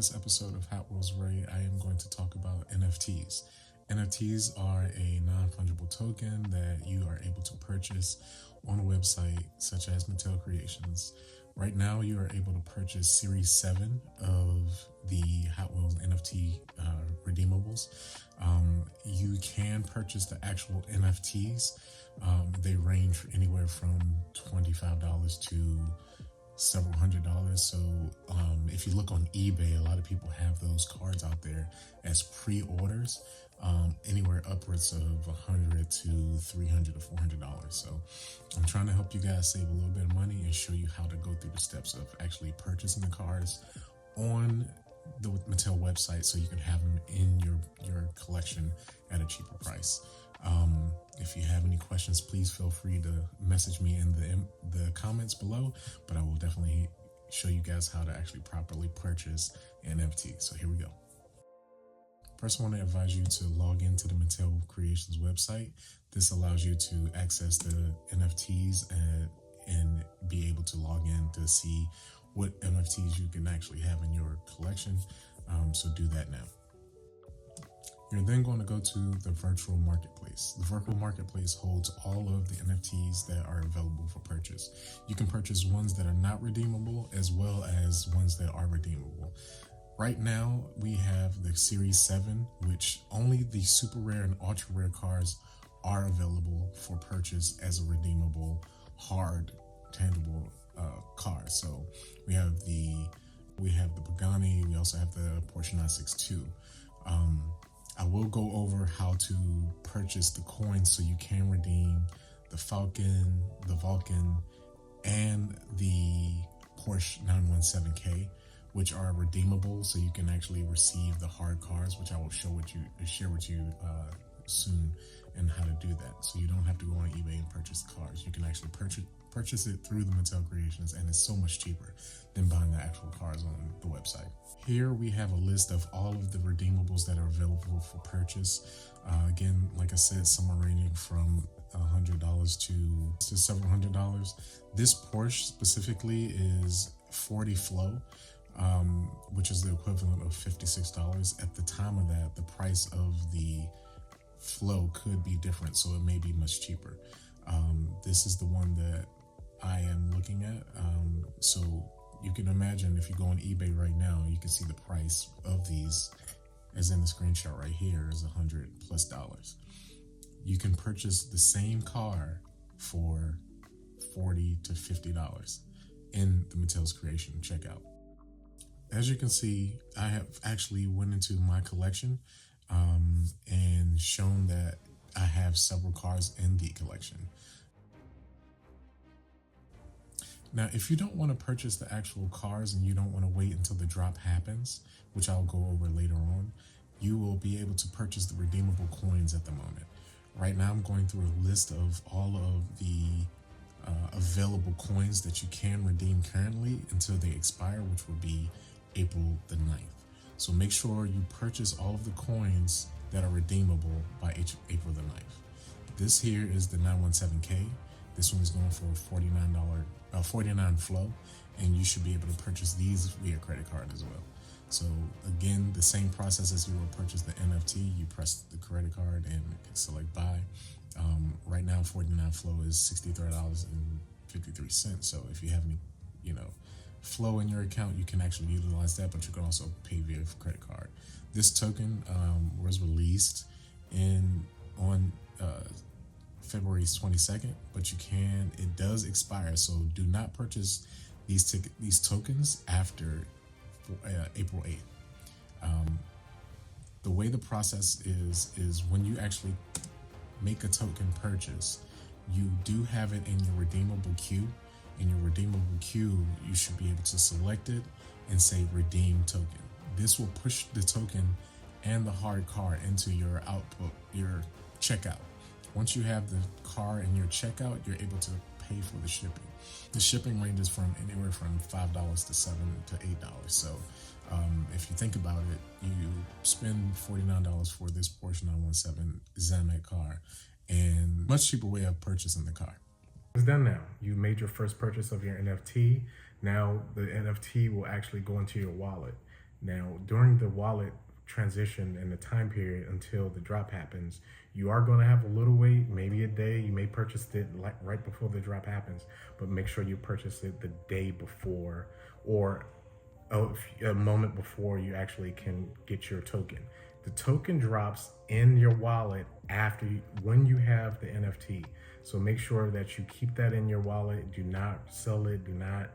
this episode of Hot Wheels Ray, I am going to talk about NFTs. NFTs are a non-fungible token that you are able to purchase on a website such as Mattel Creations. Right now, you are able to purchase Series 7 of the Hot Wheels NFT redeemables. You can purchase the actual NFTs. They range anywhere from $25 to several $100s. So if you look on eBay, a lot of people have those cards out there as pre-orders, anywhere upwards of $100 to $300 to $400. So I'm trying to help you guys save a little bit of money and show you how to go through the steps of actually purchasing the cards on the Mattel website so you can have them in your collection at a cheaper price. If you have any questions, please feel free to message me in the comments below, but I will definitely show you guys how to actually properly purchase NFT. So here we go. First, I want to advise you to log into the Mattel Creations website. This allows you to access the NFTs and be able to log in to see what NFTs you can actually have in your collection. So do that now. You're then going to go to the virtual marketplace. The virtual marketplace holds all of the NFTs that are available for purchase. You can purchase ones that are not redeemable as well as ones that are redeemable. Right now, we have the Series 7, which only the super rare and ultra rare cars are available for purchase as a redeemable, hard, tangible car. So we have the Pagani. We also have the Porsche 962. I will go over how to purchase the coins so you can redeem the Falcon, the Vulcan, and the Porsche 917K, which are redeemable, so you can actually receive the hard cars, which I will share with you soon, and how to do that. So you don't have to go on eBay and purchase the cars. You can actually purchase it through the Mattel Creations, and it's so much cheaper than buying the actual cars on the website. Here we have a list of all of the redeemables that are available for purchase. Again, like I said, some are ranging from $100 to several $100s. This Porsche specifically is 40 flow, which is the equivalent of $56. At the time of that, the price of the flow could be different, so it may be much cheaper. This is the one that I am looking at. So you can imagine if you go on eBay right now, you can see the price of these, as in the screenshot right here, is $100+. You can purchase the same car for $40 to $50 in the Mattel's Creation checkout. As you can see, I have actually went into my collection and shown that I have several cars in the collection. Now, if you don't want to purchase the actual cars and you don't want to wait until the drop happens, which I'll go over later on, you will be able to purchase the redeemable coins at the moment. Right now, I'm going through a list of all of the available coins that you can redeem currently until they expire, which will be April the 9th. So make sure you purchase all of the coins that are redeemable by April the 9th. This here is the 917K. This one's going for $49 flow, and you should be able to purchase these via credit card as well. So again, the same process as you will purchase the NFT. You press the credit card and select buy. Right now, 49 flow is $63.53. So if you have any, flow in your account, you can actually utilize that, but you can also pay via credit card. This token was released on February 22nd, but it does expire, so do not purchase these tokens after April 8th. The way the process is when you actually make a token purchase, you do have it in your redeemable queue. In your redeemable queue, you should be able to select it and say redeem token. This will push the token and the hard car into your your checkout. Once you have the car in your checkout, you're able to pay for the shipping. The shipping ranges from anywhere from $5 to $7 to $8. So if you think about it, you spend $49 for this Porsche 917 Zamet car, and much cheaper way of purchasing the car. It's done now. You made your first purchase of your NFT. Now the NFT will actually go into your wallet. Now, during the wallet transition and the time period until the drop happens, you are going to have a little wait, maybe a day. You may purchase it like right before the drop happens, but make sure you purchase it the day before or a moment before you actually can get your token. The token drops in your wallet when you have the NFT. So make sure that you keep that in your wallet. Do not sell it. Do not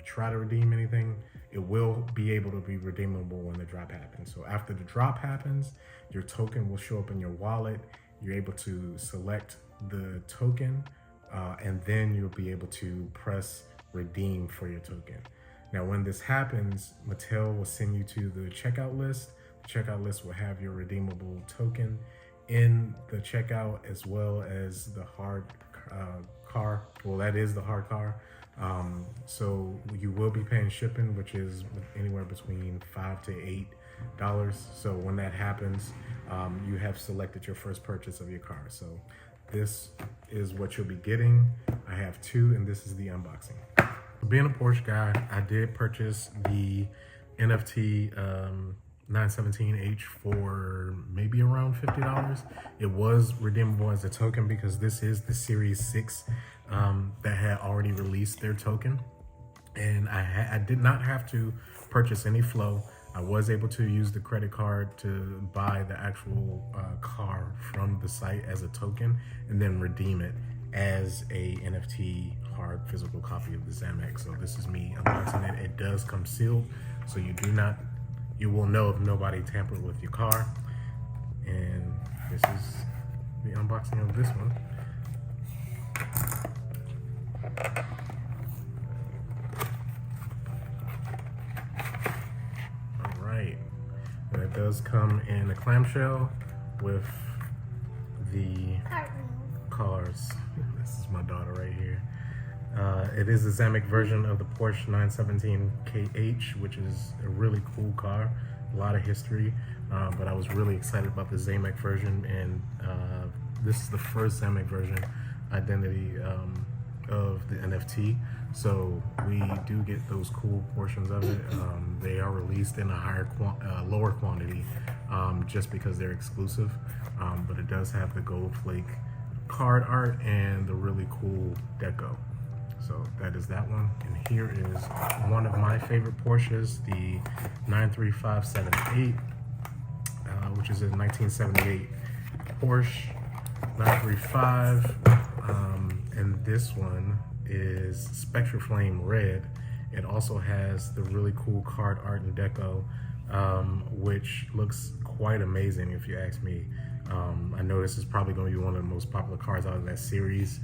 try to redeem anything. It will be able to be redeemable when the drop happens. So after the drop happens, your token will show up in your wallet. You're able to select the token, and then you'll be able to press redeem for your token. Now, when this happens, Mattel will send you to the checkout list. The checkout list will have your redeemable token in the checkout, as well as the hard car. Well, that is the hard car. So you will be paying shipping, which is anywhere between $5 to $8. So when that happens, you have selected your first purchase of your car. So this is what you'll be getting. I have two, and this is the unboxing. Being a Porsche guy, I did purchase the NFT 917H for maybe around $50. It was redeemable as a token because this is the Series 6 that had already released their token. And I did not have to purchase any flow. I was able to use the credit card to buy the actual car from the site as a token and then redeem it as a NFT hard physical copy of the Zamek. So this is me unboxing it. It does come sealed, so you will know if nobody tampered with your car. And this is the unboxing of this one. All right, and it does come in a clamshell with the cars. This is my daughter right here. It is a Zamek version of the Porsche 917KH, which is a really cool car, a lot of history, but I was really excited about the Zamek version, and this is the first Zamek version identity of the NFT, so we do get those cool portions of it. They are released in a lower quantity just because they're exclusive, but it does have the gold flake card art and the really cool deco. So that is that one. And here is one of my favorite Porsches, the 93578, which is a 1978 Porsche 935. And this one is Spectra Flame Red. It also has the really cool card art and deco, which looks quite amazing if you ask me. I know this is probably going to be one of the most popular cars out of that series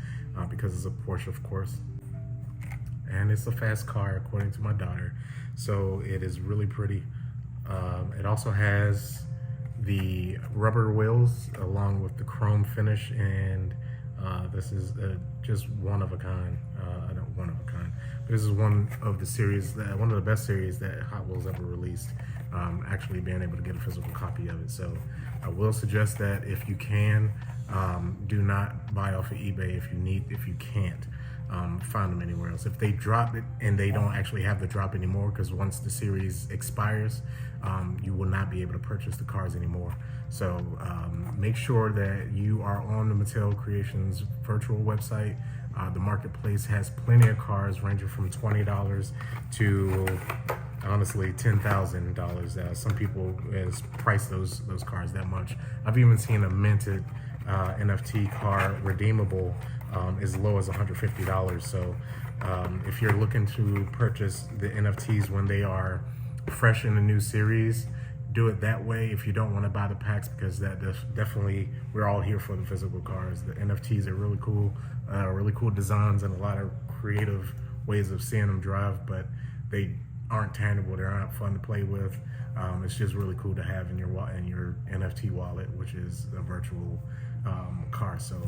because it's a Porsche, of course. And it's a fast car, according to my daughter. So it is really pretty. It also has the rubber wheels along with the chrome finish, and this is just one of a kind. But this is one of the series, one of the best series that Hot Wheels ever released. Actually being able to get a physical copy of it. So I will suggest that if you can, do not buy off of eBay if you can't. Find them anywhere else. If they drop it and they don't actually have the drop anymore, because once the series expires, you will not be able to purchase the cars anymore. So make sure that you are on the Mattel Creations virtual website. The marketplace has plenty of cars ranging from $20 to honestly $10,000. Some people has priced those cars that much. I've even seen a minted NFT car redeemable as low as $150. So if you're looking to purchase the NFTs when they are fresh in the new series, do it that way. If you don't want to buy the packs, because that definitely, we're all here for the physical cars. The NFTs are really cool designs and a lot of creative ways of seeing them drive, but they aren't tangible. They're not fun to play with. It's just really cool to have in your NFT wallet, which is a virtual car. So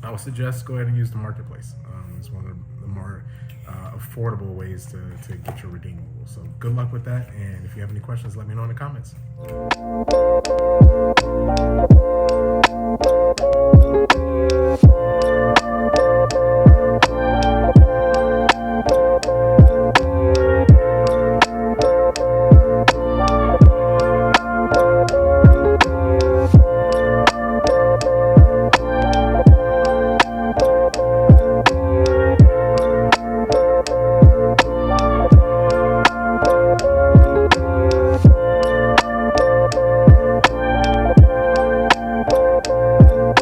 I would suggest go ahead and use the marketplace. It's one of the more affordable ways to get your redeemable. So good luck with that, and if you have any questions, let me know in the comments.